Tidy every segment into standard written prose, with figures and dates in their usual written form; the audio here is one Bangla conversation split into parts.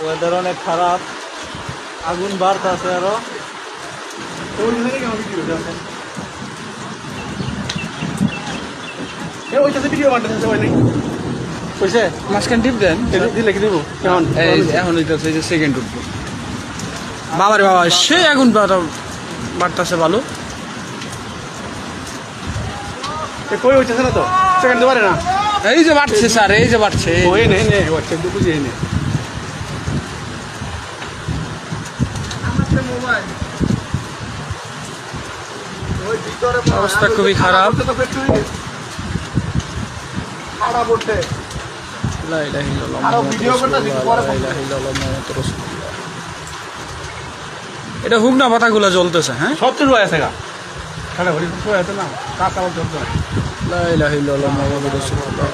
ওয়েদার অনেক খারাপ, আগুন বাড়তেছে আরো। মাঝখান টিপ দেন, দিলে কি দিব এখন হইতেছে যে সেকেন্ড উঠবো। বাবারে বাবা, সে আগুন বাড়তেছে ভালো। কই হইতেছে না তো, সেকেন্ড দিতে পারে না। এই যে বাড়ছে স্যার, এই যে বাড়ছে। ওই নে নে হোয়াটসঅ্যাপ দিয়ে বুঝিয়ে নে। অবস্থা খুবই খারাপ। এটা হুকনা পাতাগুলা জ্বলতেছে। হ্যাঁ, সব তো রয়ে আছে গা, খালি হরি রয়ে আছে না, কাঁচা আবার জ্বলতে হয়। লা ইলাহা ইল্লাল্লাহ মুহাম্মাদুর রাসূলুল্লাহ।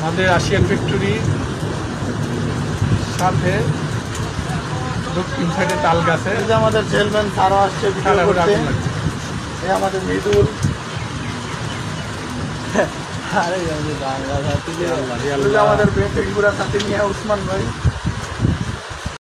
আমাদের রাশিয়ান ফ্যাক্টরি সাথে দক্ষিণ সাইডে তাল গাছে আমাদের চেয়ারম্যান স্যারও আসছে ভিডিও করতে। এই আমাদের মৃদুল, আরে আমাদের বাংলা সাথী, আমাদের বেঙ্গুরা সাথী নিয়ে উসমান ভাই।